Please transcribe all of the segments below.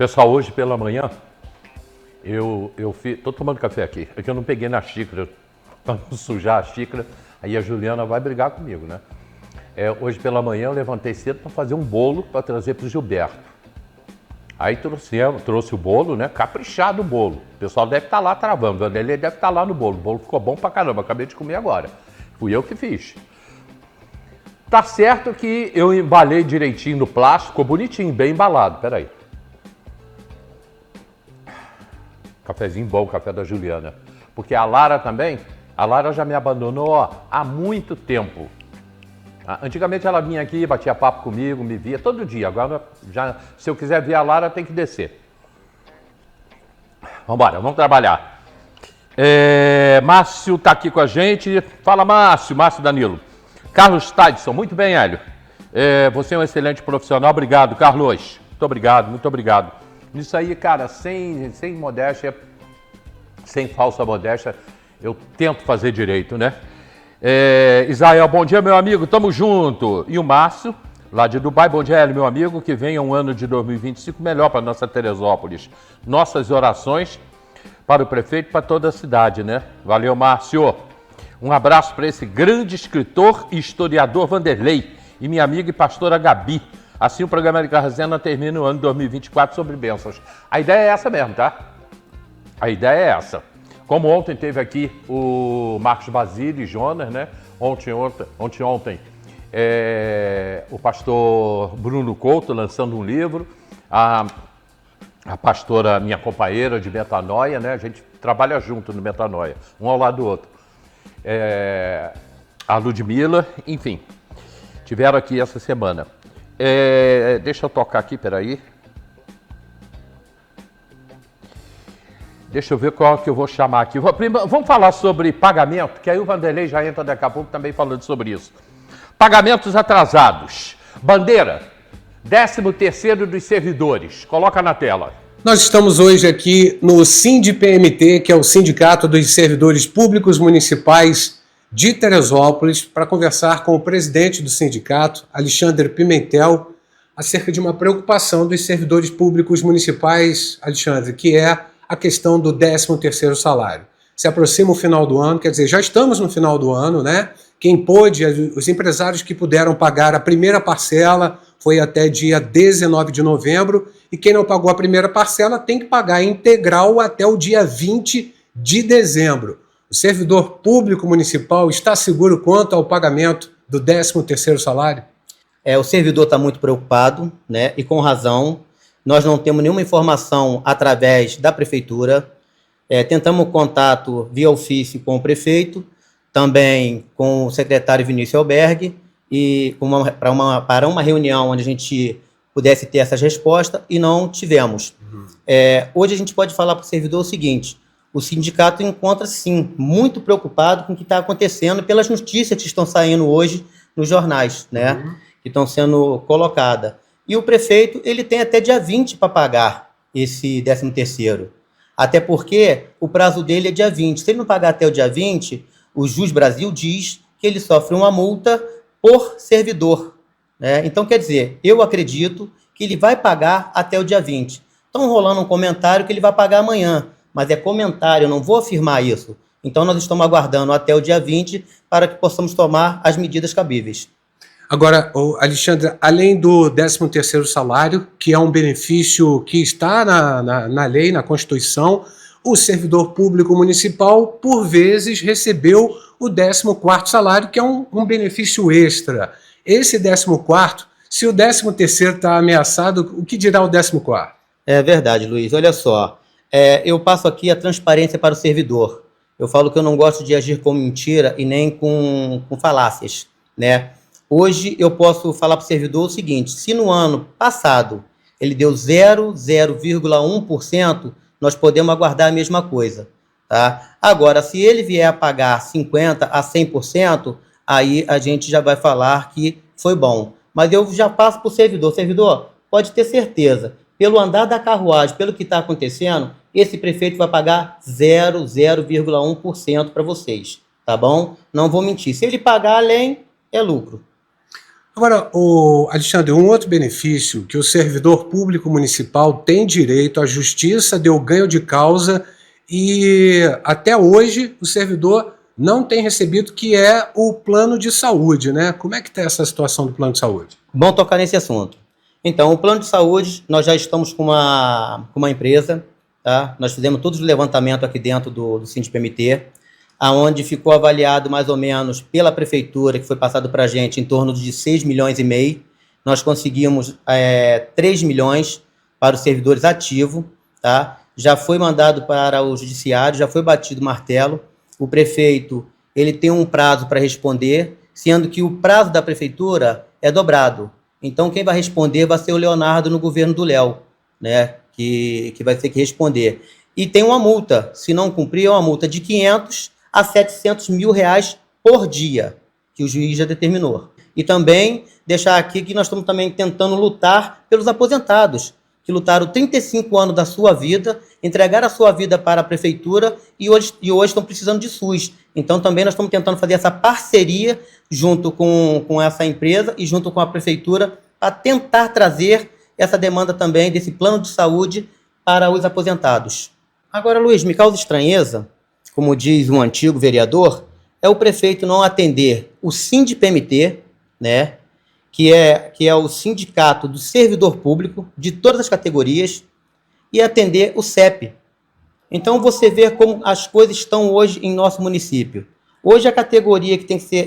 Pessoal, hoje pela manhã, eu tô tomando café aqui, é que eu não peguei na xícara, para não sujar a xícara, aí a Juliana vai brigar comigo, né? Hoje pela manhã eu levantei cedo para fazer um bolo para trazer para o Gilberto. Aí trouxe o bolo, né? Caprichado o bolo. O pessoal deve estar lá travando, o Vanderlei deve estar lá no bolo. O bolo ficou bom pra caramba, acabei de comer agora. Fui eu que fiz. Tá certo que eu embalei direitinho no plástico, ficou bonitinho, bem embalado. Peraí. Cafezinho bom, café da Juliana. Porque a Lara também, a Lara já me abandonou há muito tempo. Antigamente ela vinha aqui, batia papo comigo, me via todo dia. Agora, já, se eu quiser ver a Lara, tem que descer. Vambora, vamos trabalhar. Márcio tá aqui com a gente. Fala, Márcio. Márcio Danilo. Carlos Tadson, muito bem, Hélio. Você é um excelente profissional. Obrigado, Carlos. Muito obrigado, muito obrigado. Isso aí, cara, sem modéstia, sem falsa modéstia, eu tento fazer direito, né? Israel, bom dia, meu amigo, tamo junto. E o Márcio, lá de Dubai, bom dia, Hélio, meu amigo, que venha um ano de 2025 melhor para nossa Teresópolis. Nossas orações para o prefeito e para toda a cidade, né? Valeu, Márcio. Um abraço para esse grande escritor e historiador Vanderlei e minha amiga e pastora Gabi. Assim o programa de Carrazena termina o ano de 2024 sobre bênçãos. A ideia é essa mesmo, tá? A ideia é essa. Como ontem teve aqui o Marcos Basílio e Jonas, né? Ontem o pastor Bruno Couto lançando um livro, a pastora, minha companheira de Metanoia, né? A gente trabalha junto no Metanoia, um ao lado do outro. A Ludmila, enfim, tiveram aqui essa semana. Deixa eu tocar aqui, peraí. Deixa eu ver qual que eu vou chamar aqui. Vamos falar sobre pagamento, que aí o Vanderlei já entra daqui a pouco também falando sobre isso. Pagamentos atrasados. Bandeira, 13º dos servidores. Coloca na tela. Nós estamos hoje aqui no SINDPMT, que é o Sindicato dos Servidores Públicos Municipais de Teresópolis, para conversar com o presidente do sindicato, Alexandre Pimentel, acerca de uma preocupação dos servidores públicos municipais, Alexandre, que é a questão do 13º salário. Se aproxima o final do ano, quer dizer, já estamos no final do ano, né? Quem pôde, os empresários que puderam pagar a primeira parcela foi até dia 19 de novembro, e quem não pagou a primeira parcela tem que pagar integral até o dia 20 de dezembro. O servidor público municipal está seguro quanto ao pagamento do 13º salário? O servidor está muito preocupado, né? E com razão. Nós não temos nenhuma informação através da prefeitura. Tentamos contato via ofício com o prefeito, também com o secretário Vinícius Albergue, e para uma reunião onde a gente pudesse ter essas respostas, e não tivemos. Hoje a gente pode falar para o servidor o seguinte: o sindicato encontra-se, sim, muito preocupado com o que está acontecendo pelas notícias que estão saindo hoje nos jornais, né? Que estão sendo colocadas. E o prefeito, ele tem até dia 20 para pagar esse 13º. Até porque o prazo dele é dia 20. Se ele não pagar até o dia 20, o Jus Brasil diz que ele sofre uma multa por servidor, né? Então, quer dizer, eu acredito que ele vai pagar até o dia 20. Estão rolando um comentário que ele vai pagar amanhã, mas é comentário, eu não vou afirmar isso. Então, nós estamos aguardando até o dia 20 para que possamos tomar as medidas cabíveis. Agora, Alexandre, além do 13º salário, que é um benefício que está na lei, na Constituição, o servidor público municipal, por vezes, recebeu o 14º salário, que é um benefício extra. Esse 14º, se o 13º está ameaçado, o que dirá o 14º? É verdade, Luiz. Olha só, eu passo aqui a transparência para o servidor. Eu falo que eu não gosto de agir com mentira e nem com falácias, né? Hoje eu posso falar para o servidor o seguinte: se no ano passado ele deu 0,1%, nós podemos aguardar a mesma coisa, tá? Agora, se ele vier a pagar 50% a 100%, aí a gente já vai falar que foi bom. Mas eu já passo para o servidor. Servidor, pode ter certeza, pelo andar da carruagem, pelo que está acontecendo, esse prefeito vai pagar 0,1% para vocês, tá bom? Não vou mentir. Se ele pagar além, é lucro. Agora, Alexandre, um outro benefício que o servidor público municipal tem direito, a justiça deu ganho de causa e até hoje o servidor não tem recebido, que é o plano de saúde, né? Como é que está essa situação do plano de saúde? Bom tocar nesse assunto. Então, o plano de saúde, nós já estamos com uma empresa, tá? Nós fizemos todos os levantamentos aqui dentro do SINDI-PMT, aonde ficou avaliado mais ou menos pela prefeitura, que foi passado para a gente, em torno de 6,5 milhões. Nós conseguimos 3 milhões para os servidores ativos, tá? Já foi mandado para o judiciário, já foi batido o martelo. O prefeito, ele tem um prazo para responder, sendo que o prazo da prefeitura é dobrado. Então, quem vai responder vai ser o Leonardo no governo do Léo, né? Que vai ter que responder. E tem uma multa, se não cumprir, é uma multa de 500 a 700 mil reais por dia, que o juiz já determinou. E também deixar aqui que nós estamos também tentando lutar pelos aposentados, que lutaram 35 anos da sua vida, entregaram a sua vida para a prefeitura e hoje estão precisando de SUS. Então também nós estamos tentando fazer essa parceria junto com essa empresa e junto com a prefeitura para tentar trazer essa demanda também desse plano de saúde para os aposentados. Agora, Luiz, me causa estranheza, como diz um antigo vereador, é o prefeito não atender o SINDI-PMT, né, que é o sindicato do servidor público de todas as categorias, e atender o CEP. Então você vê como as coisas estão hoje em nosso município. Hoje a categoria que tem que ser,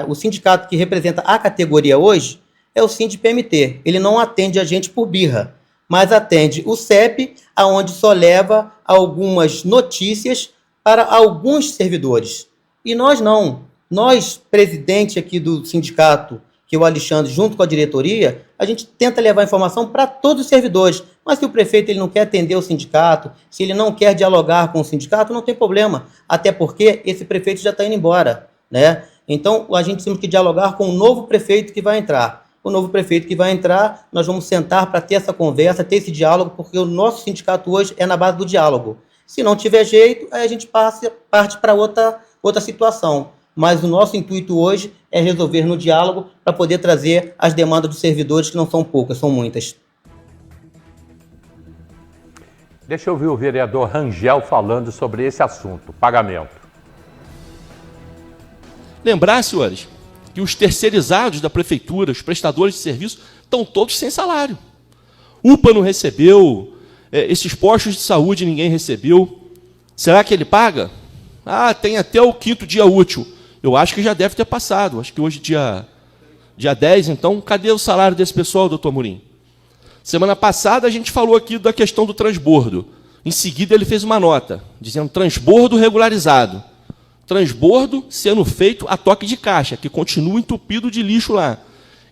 o sindicato que representa a categoria hoje é o SINDI-PMT. Ele não atende a gente por birra, mas atende o CEP, aonde só leva algumas notícias para alguns servidores. E nós não. Nós, presidente aqui do sindicato, que é o Alexandre, junto com a diretoria, a gente tenta levar informação para todos os servidores. Mas se o prefeito ele não quer atender o sindicato, se ele não quer dialogar com o sindicato, não tem problema. Até porque esse prefeito já está indo embora, né? Então, a gente tem que dialogar com o novo prefeito que vai entrar. O novo prefeito que vai entrar, nós vamos sentar para ter essa conversa, ter esse diálogo, porque o nosso sindicato hoje é na base do diálogo. Se não tiver jeito, aí a gente parte para outra situação. Mas o nosso intuito hoje é resolver no diálogo para poder trazer as demandas dos servidores, que não são poucas, são muitas. Deixa eu ouvir o vereador Rangel falando sobre esse assunto, pagamento. Lembrar, senhores, que os terceirizados da prefeitura, os prestadores de serviço, estão todos sem salário. UPA não recebeu, esses postos de saúde ninguém recebeu. Será que ele paga? Ah, tem até o 5º dia útil. Eu acho que já deve ter passado. Acho que hoje dia 10, então, cadê o salário desse pessoal, doutor Amorim? Semana passada a gente falou aqui da questão do transbordo. Em seguida ele fez uma nota, dizendo transbordo regularizado. Transbordo sendo feito a toque de caixa, que continua entupido de lixo lá.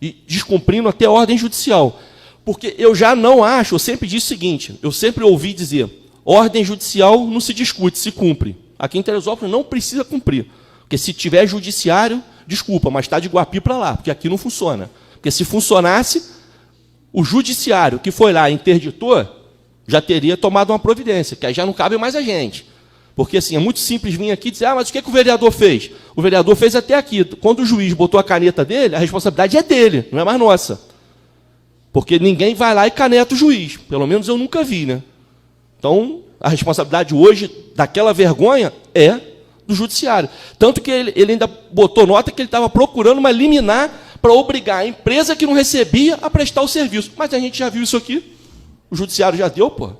E descumprindo até a ordem judicial. Porque eu já não acho, eu sempre disse o seguinte, eu sempre ouvi dizer, ordem judicial não se discute, se cumpre. Aqui em Teresópolis não precisa cumprir. Porque se tiver judiciário, desculpa, mas está de Guapi para lá, porque aqui não funciona. Porque se funcionasse, o judiciário que foi lá e interditou, já teria tomado uma providência, que aí já não cabe mais a gente. Porque assim, é muito simples vir aqui e dizer, mas o que o vereador fez? O vereador fez até aqui. Quando o juiz botou a caneta dele, a responsabilidade é dele, não é mais nossa. Porque ninguém vai lá e caneta o juiz. Pelo menos eu nunca vi, né? Então, a responsabilidade hoje daquela vergonha é do judiciário. Tanto que ele ainda botou nota que ele estava procurando uma liminar para obrigar a empresa que não recebia a prestar o serviço. Mas a gente já viu isso aqui. O judiciário já deu, pô.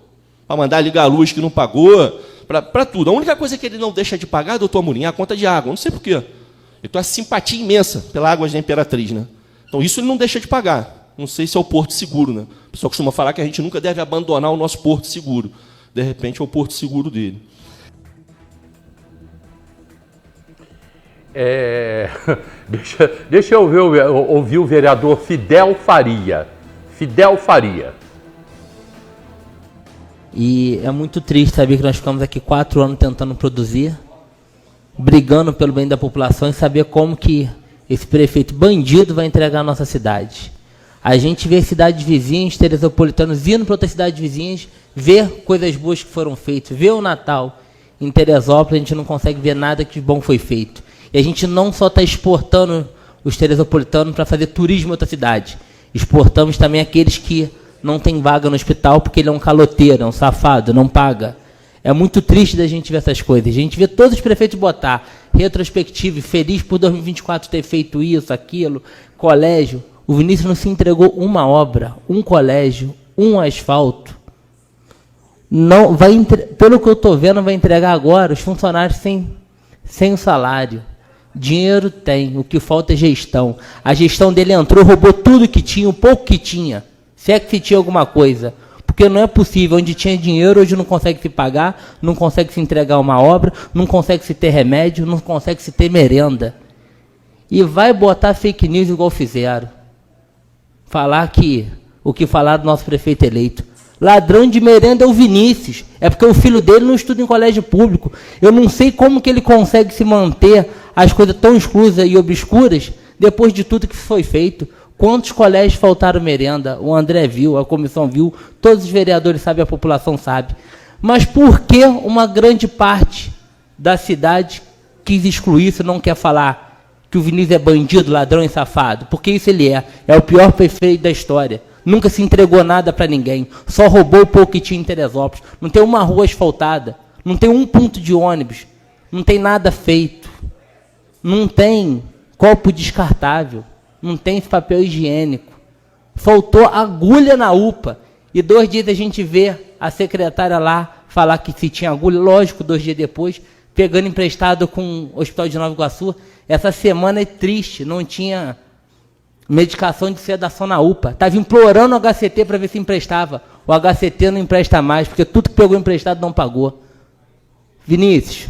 Para mandar ligar a luz que não pagou, para tudo. A única coisa que ele não deixa de pagar, doutor Amorim, é a conta de água. Não sei por quê. Ele tem uma simpatia imensa pela Águas da Imperatriz, né? Então, isso ele não deixa de pagar. Não sei se é o Porto Seguro, né? O pessoal costuma falar que a gente nunca deve abandonar o nosso Porto Seguro. De repente, é o Porto Seguro dele. Deixa eu ouvir o vereador Fidel Faria. Fidel Faria. E é muito triste saber que nós ficamos aqui 4 anos tentando produzir, brigando pelo bem da população e saber como que esse prefeito bandido vai entregar a nossa cidade. A gente vê cidades vizinhas, teresopolitanos indo para outras cidades vizinhas, ver coisas boas que foram feitas, ver o Natal. Em Teresópolis a gente não consegue ver nada que bom foi feito. E a gente não só está exportando os teresopolitanos para fazer turismo em outra cidade. Exportamos também aqueles que não têm vaga no hospital porque ele é um caloteiro, é um safado, não paga. É muito triste da gente ver essas coisas. A gente vê todos os prefeitos botar retrospectiva e feliz por 2024 ter feito isso, aquilo, colégio. O Vinícius não se entregou uma obra, um colégio, um asfalto. Não vai, pelo que eu estou vendo, vai entregar agora os funcionários sem o salário. Dinheiro tem, o que falta é gestão. A gestão dele entrou, roubou tudo que tinha, o pouco que tinha. Se é que se tinha alguma coisa. Porque não é possível, onde tinha dinheiro, hoje não consegue se pagar, não consegue se entregar uma obra, não consegue se ter remédio, não consegue se ter merenda. E vai botar fake news igual fizeram. Falar que o que falaram do nosso prefeito eleito. Ladrão de merenda é o Vinícius. É porque o filho dele não estuda em colégio público. Eu não sei como que ele consegue se manter as coisas tão escusas e obscuras depois de tudo que foi feito. Quantos colégios faltaram merenda? O André viu, a comissão viu, todos os vereadores sabem, a população sabe. Mas por que uma grande parte da cidade quis excluir isso, não quer falar que o Vinícius é bandido, ladrão e safado? Porque isso ele é. É o pior prefeito da história. Nunca se entregou nada para ninguém. Só roubou o pouco que tinha em Teresópolis. Não tem uma rua asfaltada. Não tem um ponto de ônibus. Não tem nada feito. Não tem copo descartável. Não tem esse papel higiênico. Faltou agulha na UPA. E 2 dias a gente vê a secretária lá falar que se tinha agulha. Lógico, 2 dias depois, pegando emprestado com o Hospital de Nova Iguaçu. Essa semana é triste, não tinha medicação de sedação na UPA. Estava implorando o HCT para ver se emprestava. O HCT não empresta mais, porque tudo que pegou emprestado não pagou. Vinícius,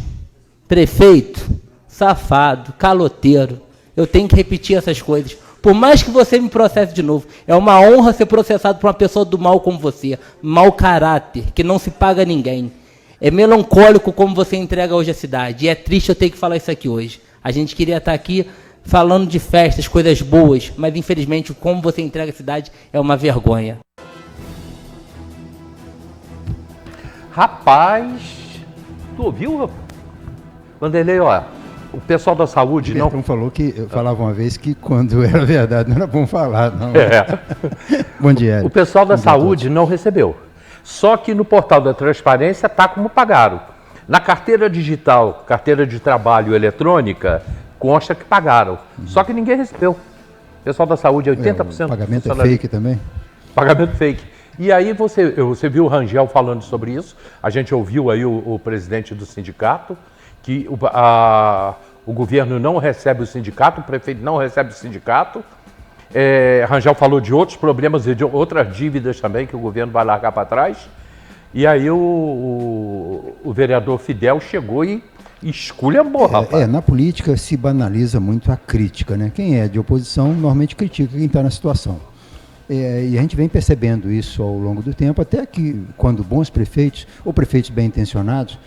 prefeito, safado, caloteiro. Eu tenho que repetir essas coisas. Por mais que você me processe de novo, é uma honra ser processado por uma pessoa do mal como você. Mau caráter, que não se paga a ninguém. É melancólico como você entrega hoje a cidade. E é triste eu ter que falar isso aqui hoje. A gente queria estar aqui falando de festas, coisas boas, mas infelizmente como você entrega a cidade é uma vergonha. Rapaz, tu ouviu, Vanderlei, ó, o pessoal da saúde O Bertrão falou que eu falava uma vez que quando era verdade não era bom falar, não. Bom dia. O pessoal da saúde não recebeu. Só que no portal da transparência está como pagaram. Na carteira digital, carteira de trabalho eletrônica, consta que pagaram. Só que ninguém recebeu. O pessoal da saúde é 80%. O pagamento é fake também? Pagamento fake. E aí você viu o Rangel falando sobre isso, a gente ouviu aí o presidente do sindicato, que o governo não recebe o sindicato, o prefeito não recebe o sindicato. Rangel falou de outros problemas e de outras dívidas também que o governo vai largar para trás. E aí o vereador Fidel chegou e esculhambou, rapaz. Na política se banaliza muito a crítica, né? Quem é de oposição normalmente critica quem está na situação. E a gente vem percebendo isso ao longo do tempo, até que quando bons prefeitos, ou prefeitos bem intencionados,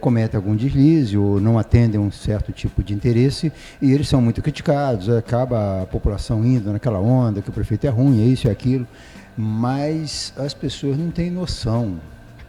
cometem algum deslize ou não atendem um certo tipo de interesse, e eles são muito criticados, acaba a população indo naquela onda que o prefeito é ruim, é isso e aquilo, mas as pessoas não têm noção.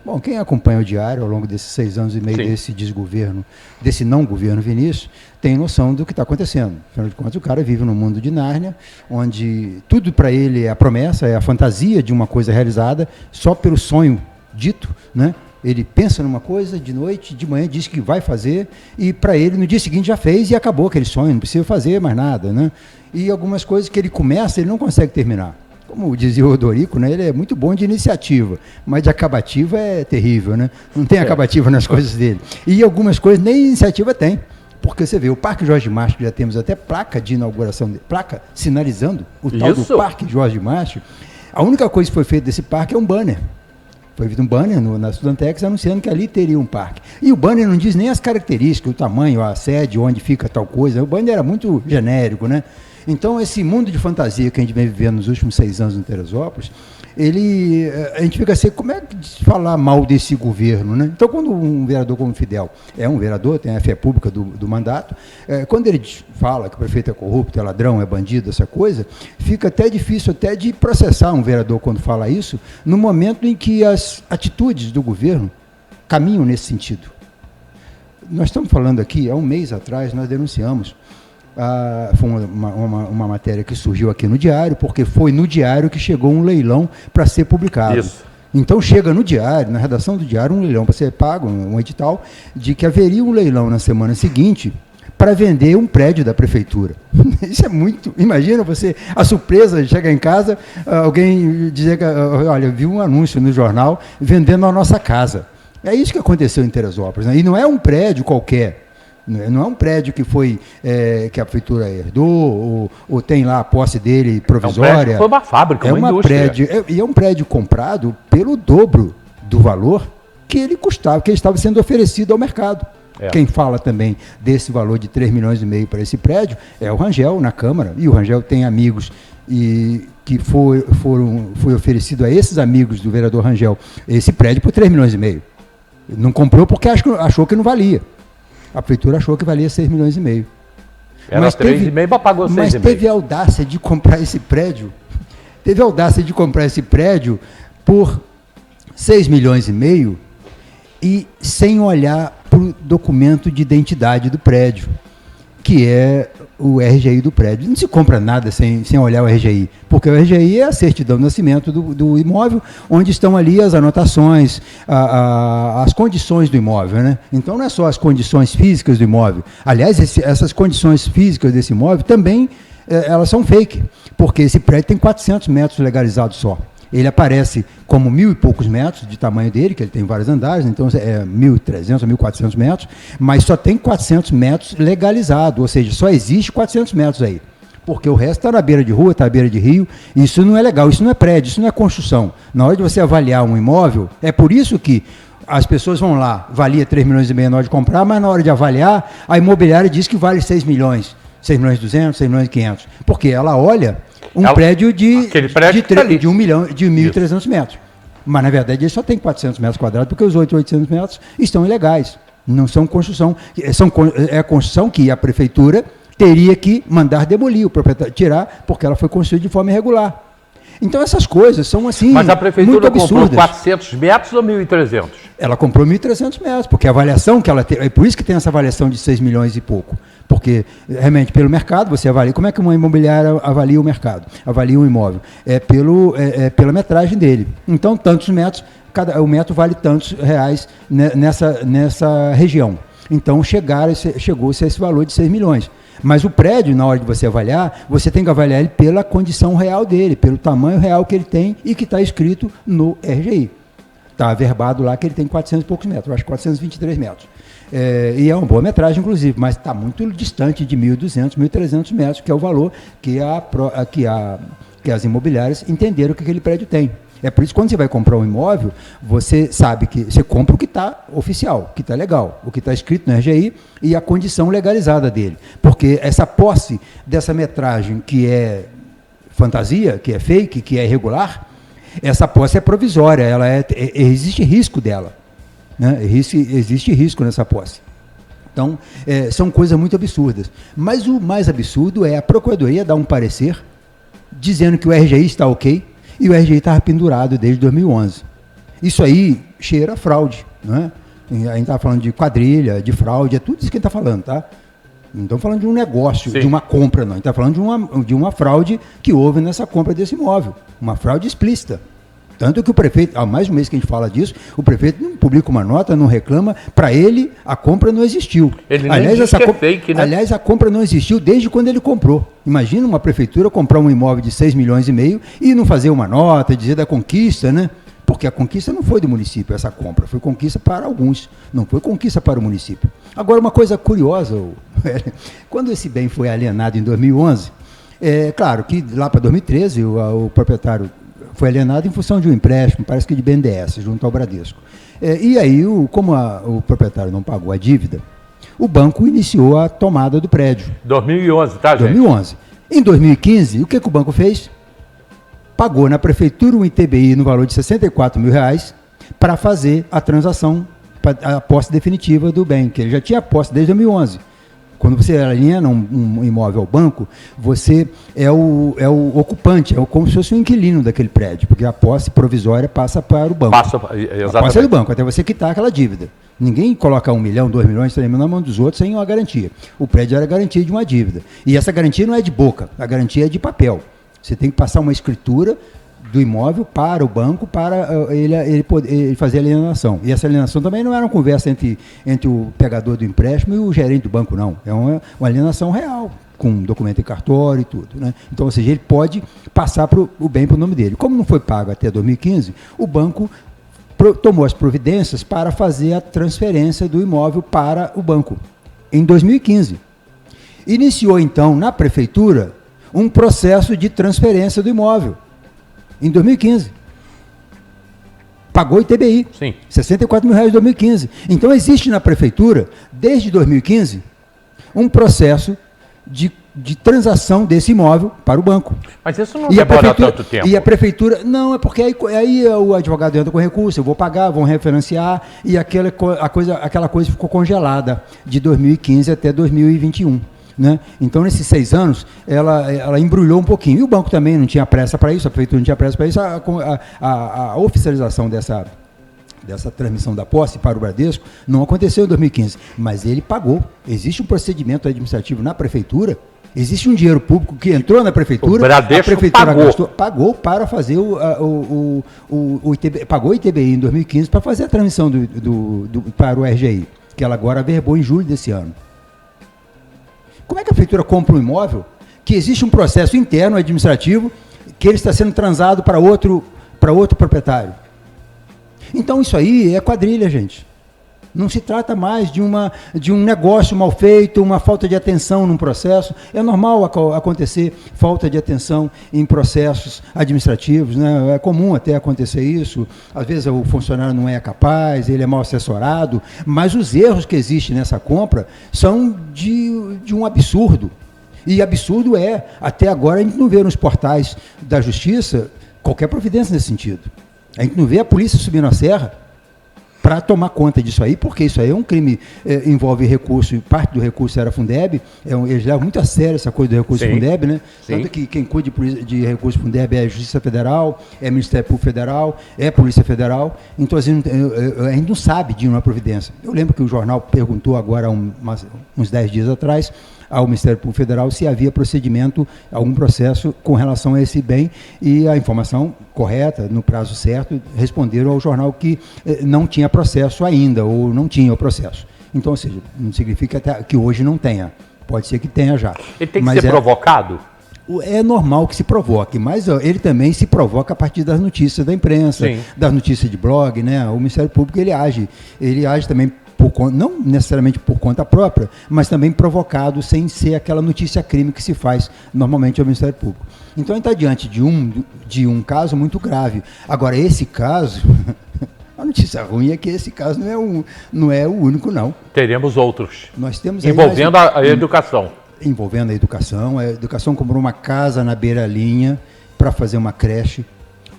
Bom, quem acompanha o diário ao longo desses 6 anos e meio Sim. desse desgoverno, desse não governo Vinícius, tem noção do que está acontecendo. Afinal de contas, o cara vive no mundo de Nárnia, onde tudo para ele é a promessa, é a fantasia de uma coisa realizada, só pelo sonho dito, né? Ele pensa numa coisa, de noite, de manhã diz que vai fazer, e para ele no dia seguinte já fez e acabou aquele sonho, não precisa fazer mais nada, né? E algumas coisas que ele começa, ele não consegue terminar. Como dizia o Odorico, né, ele é muito bom de iniciativa, mas de acabativa é terrível, né? Não tem acabativa nas coisas dele. E algumas coisas nem iniciativa tem. Porque você vê, o Parque Jorge Márcio, já temos até placa de inauguração, placa sinalizando o tal do Parque Jorge Márcio. A única coisa que foi feita desse parque é um banner. Foi feito um banner na Estudantex anunciando que ali teria um parque. E o banner não diz nem as características, o tamanho, a sede, onde fica tal coisa. O banner era muito genérico, né? Então, esse mundo de fantasia que a gente vem vivendo nos últimos 6 anos em Teresópolis, a gente fica assim, como é que falar mal desse governo, né? Então, quando um vereador como o Fidel é um vereador, tem a fé pública do mandato, quando ele fala que o prefeito é corrupto, é ladrão, é bandido, essa coisa, fica até difícil até de processar um vereador quando fala isso, no momento em que as atitudes do governo caminham nesse sentido. Nós estamos falando aqui, há um mês atrás, nós denunciamos Foi uma matéria que surgiu aqui no Diário, porque foi no Diário que chegou um leilão para ser publicado. Isso. Então chega no Diário, na redação do Diário, um leilão para ser pago, um edital, de que haveria um leilão na semana seguinte para vender um prédio da prefeitura. Isso é muito... Imagina você, a surpresa, chega em casa, alguém dizer que, olha, vi um anúncio no jornal vendendo a nossa casa. É isso que aconteceu em Teresópolis, né? E não é um prédio qualquer. Não é um prédio que foi que a prefeitura herdou ou tem lá a posse dele provisória. Foi uma fábrica, uma indústria. E é um prédio comprado pelo dobro do valor que ele custava, que ele estava sendo oferecido ao mercado. Quem fala também desse valor de 3,5 milhões para esse prédio é o Rangel, na Câmara. E o Rangel tem amigos que foi oferecido a esses amigos do vereador Rangel esse prédio por 3,5 milhões. Não comprou porque achou que não valia. A prefeitura achou que valia 6,5 milhões. Era 3,5, mas pagou 6,5. Mas teve a audácia de comprar esse prédio. Por 6,5 milhões e sem olhar para o documento de identidade do prédio, que é o RGI do prédio. Não se compra nada sem olhar o RGI, porque o RGI é a certidão de nascimento do imóvel, onde estão ali as anotações, as condições do imóvel, né? Então não é só as condições físicas do imóvel. Aliás, essas condições físicas desse imóvel também elas são fake, porque esse prédio tem 400 metros legalizados só. Ele aparece como 1.000 e poucos metros de tamanho dele, que ele tem vários andares, então é 1.300 ou 1.400 metros, mas só tem 400 metros legalizado, ou seja, só existe 400 metros aí. Porque o resto está na beira de rua, está na beira de rio, isso não é legal, isso não é prédio, isso não é construção. Na hora de você avaliar um imóvel, é por isso que as pessoas vão lá, valia 3,5 milhões na hora de comprar, mas na hora de avaliar, a imobiliária diz que vale 6 milhões, 6,2 milhões, 6,5 milhões, porque ela olha prédio de 1 milhão, de 1.300 metros. Mas, na verdade, ele só tem 400 metros quadrados, porque os 800 metros estão ilegais. Não são construção. É a construção que a prefeitura teria que mandar demolir, o proprietário tirar, porque ela foi construída de forma irregular. Então, essas coisas são, assim, mas a prefeitura comprou 400 metros ou 1.300? Ela comprou 1.300 metros, porque a avaliação que ela tem... É por isso que tem essa avaliação de 6 milhões e pouco. Porque, realmente, pelo mercado, você avalia... Como é que uma imobiliária avalia o mercado? Avalia um imóvel? Pela metragem dele. Então, tantos metros, o metro vale tantos reais nessa região. Então, chegou-se a esse valor de 6 milhões. Mas o prédio, na hora de você avaliar, você tem que avaliar ele pela condição real dele, pelo tamanho real que ele tem e que está escrito no RGI. Está averbado lá que ele tem 400 e poucos metros, eu acho 423 metros. E é uma boa metragem, inclusive, mas está muito distante de 1.200, 1.300 metros, que é o valor que as imobiliárias entenderam que aquele prédio tem. É por isso que quando você vai comprar um imóvel, você sabe que você compra o que está oficial, o que está legal, o que está escrito no RGI e a condição legalizada dele. Porque essa posse dessa metragem que é fantasia, que é fake, que é irregular, essa posse é provisória, existe risco dela. Né? Existe risco nessa posse. Então, são coisas muito absurdas. Mas o mais absurdo é a Procuradoria dar um parecer dizendo que o RGI está ok, e o RGI estava pendurado desde 2011. Isso aí cheira a fraude, né? A gente está falando de quadrilha, de fraude, é tudo isso que a gente está falando, tá? Não estamos falando de um negócio, sim, de uma compra, não. A gente está falando de uma fraude que houve nessa compra desse imóvel. Uma fraude explícita. Tanto que o prefeito, há mais de um mês que a gente fala disso, o prefeito não publica uma nota, não reclama, para ele a compra não existiu. Ele nem diz que é fake, né? Aliás, a compra não existiu desde quando ele comprou. Imagina uma prefeitura comprar um imóvel de 6,5 milhões e não fazer uma nota, dizer da conquista, né? Porque a conquista não foi do município, essa compra, foi conquista para alguns, não foi conquista para o município. Agora, uma coisa curiosa, quando esse bem foi alienado em 2011, claro que lá para 2013 o proprietário foi alienado em função de um empréstimo, parece que de BNDES, junto ao Bradesco. E aí, como o proprietário não pagou a dívida, o banco iniciou a tomada do prédio. 2011, tá, gente? 2011. Em 2015, o que o banco fez? Pagou na prefeitura um ITBI no valor de R$64 mil para fazer a transação, a posse definitiva do bem, que ele já tinha posse desde 2011. Quando você aliena um imóvel ao banco, você é o ocupante, é como se fosse um inquilino daquele prédio, porque a posse provisória passa para o banco. Exatamente. A posse é do banco, até você quitar aquela dívida. Ninguém coloca 1 milhão, 2 milhões, 3 milhões na mão dos outros sem uma garantia. O prédio era garantia de uma dívida. E essa garantia não é de boca, a garantia é de papel. Você tem que passar uma escritura do imóvel para o banco para ele fazer a alienação. E essa alienação também não era uma conversa entre o pegador do empréstimo e o gerente do banco, não. É uma alienação real, com documento em cartório e tudo, né? Então, ou seja, ele pode passar o bem para o nome dele. Como não foi pago até 2015, o banco tomou as providências para fazer a transferência do imóvel para o banco, em 2015. Iniciou, então, na prefeitura, um processo de transferência do imóvel, em 2015. Pagou ITBI. Sim. R$64 mil em 2015. Então, existe na prefeitura, desde 2015, um processo de transação desse imóvel para o banco. Mas isso não demora tanto tempo. E a prefeitura... Não, é porque aí o advogado entra com recurso, eu vou pagar, vão refinanciar, e aquela coisa ficou congelada de 2015 até 2021. Né? Então, nesses 6 anos, ela embrulhou um pouquinho. E o banco também não tinha pressa para isso, a prefeitura não tinha pressa para isso. A oficialização dessa transmissão da posse para o Bradesco não aconteceu em 2015, mas ele pagou. Existe um procedimento administrativo na prefeitura, existe um dinheiro público que entrou na prefeitura, o Bradesco a prefeitura pagou. Pagou para fazer o ITBI, pagou o ITBI em 2015 para fazer a transmissão para o RGI, que ela agora averbou em julho desse ano. Como é que a prefeitura compra um imóvel que existe um processo interno administrativo que ele está sendo transado para outro proprietário? Então isso aí é quadrilha, gente. Não se trata mais de um negócio mal feito, uma falta de atenção num processo. É normal acontecer falta de atenção em processos administrativos, né? É comum até acontecer isso. Às vezes o funcionário não é capaz, ele é mal assessorado, mas os erros que existem nessa compra são de um absurdo. E absurdo até agora a gente não vê nos portais da Justiça qualquer providência nesse sentido. A gente não vê a polícia subindo a serra para tomar conta disso aí, porque isso aí é um crime, envolve recurso, parte do recurso era a Fundeb, eles levam muito a sério essa coisa do recurso Fundeb, né? Sim. Tanto que quem cuida de recurso Fundeb é a Justiça Federal, é o Ministério Público Federal, é a Polícia Federal, então assim, a gente não sabe de uma providência. Eu lembro que o jornal perguntou agora, uns 10 dias atrás, ao Ministério Público Federal se havia procedimento, algum processo com relação a esse bem, e a informação correta, no prazo certo, responderam ao jornal que não tinha processo ainda, ou não tinha o processo. Então, ou seja, não significa que hoje não tenha. Pode ser que tenha já. Ele tem que ser provocado? É normal que se provoque, mas ele também se provoca a partir das notícias da imprensa, das notícias de blog, né? O Ministério Público ele age também não necessariamente por conta própria, mas também provocado sem ser aquela notícia-crime que se faz normalmente ao Ministério Público. Então, a gente está diante de um caso muito grave. Agora, esse caso, a notícia ruim é que esse caso não é o único, não. Teremos outros. Nós temos envolvendo a educação. Envolvendo a educação comprou uma casa na beira-linha para fazer uma creche.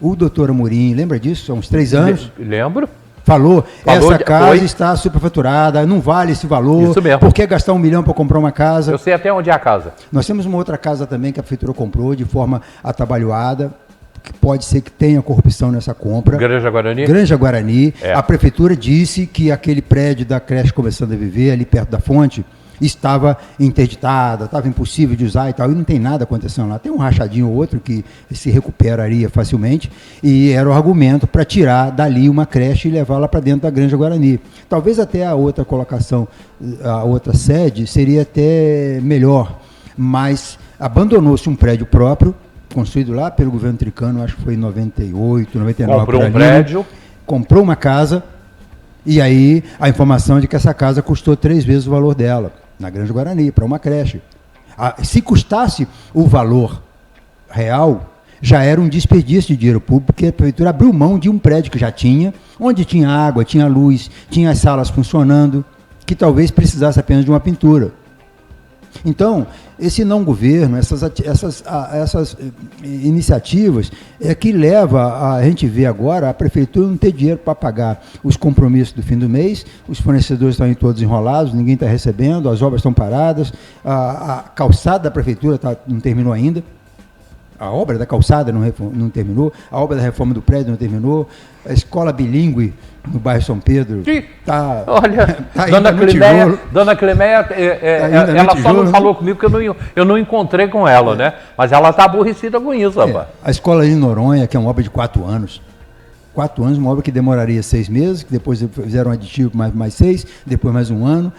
O doutor Amorim, lembra disso? Há uns 3 anos. Lembro. Falou, essa casa está superfaturada, não vale esse valor. Isso mesmo. Por que gastar 1 milhão para comprar uma casa? Eu sei até onde é a casa. Nós temos uma outra casa também que a prefeitura comprou de forma atabalhoada, que pode ser que tenha corrupção nessa compra. Granja Guarani? Granja Guarani. A prefeitura disse que aquele prédio da creche Começando a Viver, ali perto da fonte, estava interditada, estava impossível de usar e tal, e não tem nada acontecendo lá. Tem um rachadinho ou outro que se recuperaria facilmente, e era o argumento para tirar dali uma creche e levá-la para dentro da Granja Guarani. Talvez até a outra colocação, a outra sede, seria até melhor, mas abandonou-se um prédio próprio, construído lá pelo governo Tricano, acho que foi em 98, 99. Comprou um prédio. Comprou uma casa, e aí a informação de que essa casa custou 3 vezes o valor dela, na Granja Guarani, para uma creche. Se custasse o valor real, já era um desperdício de dinheiro público, porque a prefeitura abriu mão de um prédio que já tinha, onde tinha água, tinha luz, tinha as salas funcionando, que talvez precisasse apenas de uma pintura. Então, esse não governo, essas iniciativas é que leva a gente ver agora a prefeitura não ter dinheiro para pagar os compromissos do fim do mês, os fornecedores estão todos enrolados, ninguém está recebendo, as obras estão paradas, a calçada da prefeitura não terminou ainda. A obra da calçada não terminou, a obra da reforma do prédio não terminou, a escola bilíngue no bairro São Pedro está. Olha, tá Dona Cleméia, ela só não falou comigo porque eu não encontrei com ela, né? Mas ela está aborrecida com isso, rapaz. A escola em Noronha, que é uma obra de 4 anos. 4 anos, uma obra que demoraria 6 meses, que depois fizeram um aditivo mais 6, depois mais 1 ano,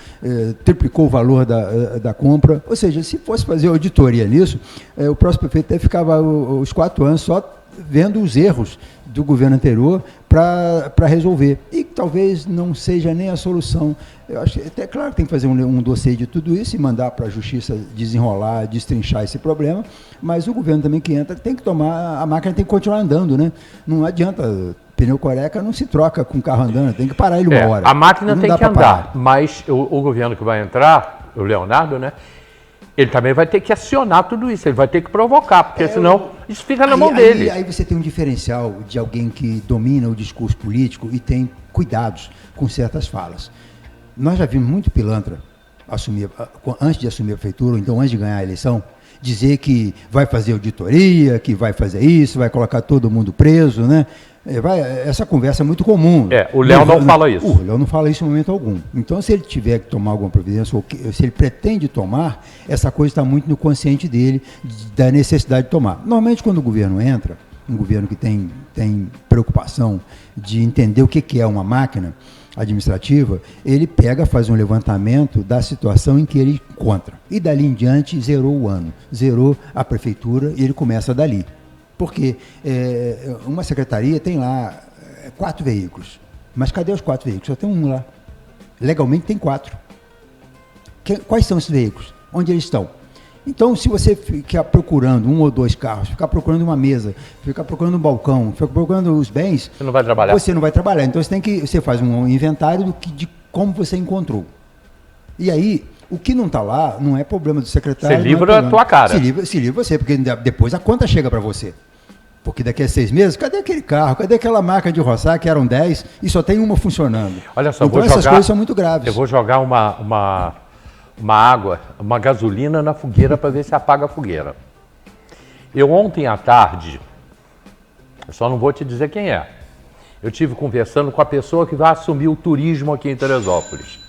triplicou o valor da compra. Ou seja, se fosse fazer auditoria nisso, o próximo prefeito até ficava os 4 anos só vendo os erros do governo anterior para resolver. E talvez não seja nem a solução. Eu acho que até claro que tem que fazer um dossiê de tudo isso e mandar para a justiça desenrolar, destrinchar esse problema, mas o governo também que entra tem que tomar, a máquina tem que continuar andando, né? Não adianta, pneu Coreca não se troca com o carro andando, tem que parar ele uma hora. A máquina tem que andar, parar. mas o governo que vai entrar, o Leonardo, né? Ele também vai ter que acionar tudo isso, ele vai ter que provocar, porque senão isso fica na mão dele. Aí você tem um diferencial de alguém que domina o discurso político e tem cuidados com certas falas. Nós já vimos muito pilantra antes de assumir a prefeitura, ou então antes de ganhar a eleição, dizer que vai fazer auditoria, que vai fazer isso, vai colocar todo mundo preso, né? Essa conversa é muito comum. O Léo não fala isso. O Léo não fala isso em momento algum. Então, se ele tiver que tomar alguma providência, ou se ele pretende tomar, essa coisa está muito no consciente dele, da necessidade de tomar. Normalmente, quando o governo entra, um governo que tem preocupação de entender o que é uma máquina administrativa, ele faz um levantamento da situação em que ele encontra. E dali em diante, zerou o ano, zerou a prefeitura e ele começa dali. Porque uma secretaria tem lá 4 veículos. Mas cadê os 4 veículos? Só tem um lá. Legalmente tem 4. Quais são esses veículos? Onde eles estão? Então, se você ficar procurando 1 ou 2 carros, ficar procurando uma mesa, ficar procurando um balcão, ficar procurando os bens... Você não vai trabalhar. Você não vai trabalhar. Então, você faz um inventário de como você encontrou. E aí... O que não está lá não é problema do secretário. Você livra a tua cara. Se livra você, porque depois a conta chega para você. Porque daqui a 6 meses, cadê aquele carro? Cadê aquela máquina de roçar que eram 10 e só tem uma funcionando? Olha só, então essas coisas são muito graves. Eu vou jogar uma água, uma gasolina na fogueira para ver se apaga a fogueira. Eu ontem à tarde, eu só não vou te dizer quem é, eu estive conversando com a pessoa que vai assumir o turismo aqui em Teresópolis.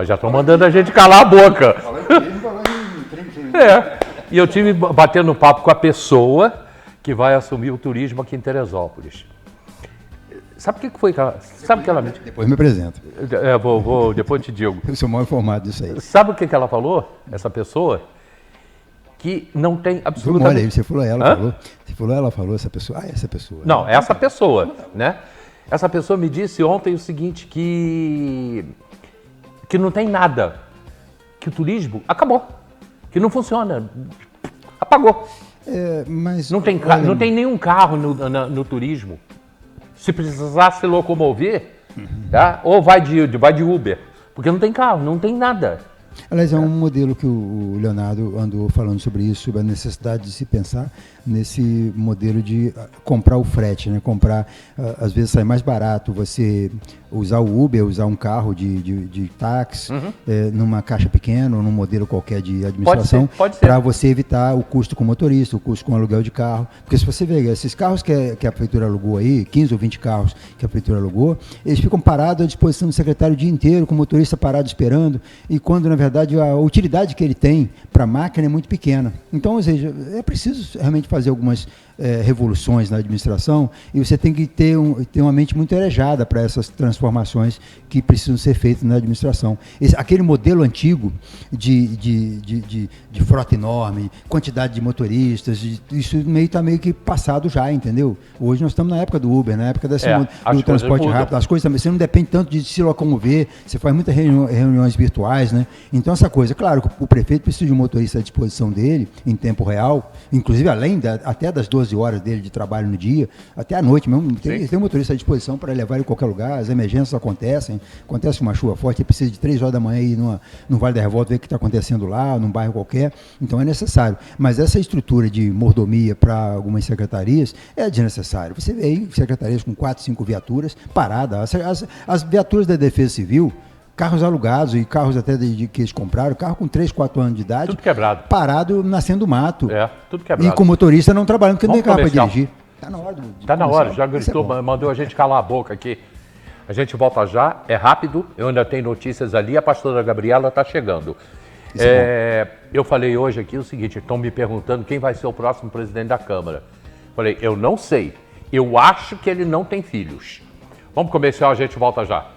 Já estão mandando a gente calar a boca. E eu tive batendo papo com a pessoa que vai assumir o turismo aqui em Teresópolis. Sabe o que foi que ela... Sabe que ela... Depois me apresento. Depois te digo. Eu sou mal informado disso aí. Sabe o que ela falou, essa pessoa? Que não tem absolutamente... Olha aí, você falou ela, falou. Você falou ela, falou essa pessoa. Essa pessoa. Não, essa pessoa, né? Essa pessoa me disse ontem o seguinte, que não tem nada, que o turismo acabou, que não funciona, apagou. Mas não tem nenhum carro no turismo. Se precisar se locomover, tá? Ou vai de Uber, porque não tem carro, não tem nada. Aliás, é um modelo que o Leonardo andou falando sobre isso, sobre a necessidade de se pensar nesse modelo de comprar o frete, né? Comprar, às vezes sai mais barato você usar o Uber, usar um carro de táxi, numa caixa pequena ou num modelo qualquer de administração, para você evitar o custo com o motorista, o custo com o aluguel de carro. Porque se você ver esses carros que a prefeitura alugou aí, 15 ou 20 carros que a prefeitura alugou, eles ficam parados à disposição do secretário o dia inteiro, com o motorista parado esperando, e quando, na verdade, a utilidade que ele tem para a máquina é muito pequena. Então, ou seja, é preciso realmente fazer algumas revoluções na administração e você tem que ter uma mente muito arejada para essas transformações que precisam ser feitas na administração. Aquele modelo antigo de frota enorme, quantidade de motoristas, isso está meio que passado já, entendeu? Hoje nós estamos na época do Uber, na época do transporte rápido. As coisas também, você não depende tanto de se locomover, você faz muitas reuniões virtuais, né? Então essa coisa, claro, o prefeito precisa de um motorista à disposição dele, em tempo real, inclusive além até das 12 horas dele de trabalho no dia, até à noite mesmo, tem um motorista à disposição para levar ele em qualquer lugar, as emergências acontece uma chuva forte, ele precisa de 3 horas da manhã ir no Vale da Revolta ver o que está acontecendo lá, num bairro qualquer, então é necessário. Mas essa estrutura de mordomia para algumas secretarias é desnecessário. Você vê aí secretarias com 4, 5 viaturas paradas, as viaturas da Defesa Civil, carros alugados e carros até que eles compraram, carro com 3, 4 anos de idade. Tudo quebrado. Parado, nascendo mato. É, tudo quebrado. E com motorista não trabalhando, porque não tem Vamos carro para comercial. dirigir. Está na hora. Tá na hora, já Isso é gritou, bom. mandou a gente calar a boca aqui. A gente volta já, é rápido, eu ainda tenho notícias ali, a pastora Gabriela está chegando. Eu falei hoje aqui o seguinte, estão me perguntando quem vai ser o próximo presidente da Câmara. Falei, eu não sei, eu acho que ele não tem filhos. Vamos comercial, a gente volta já.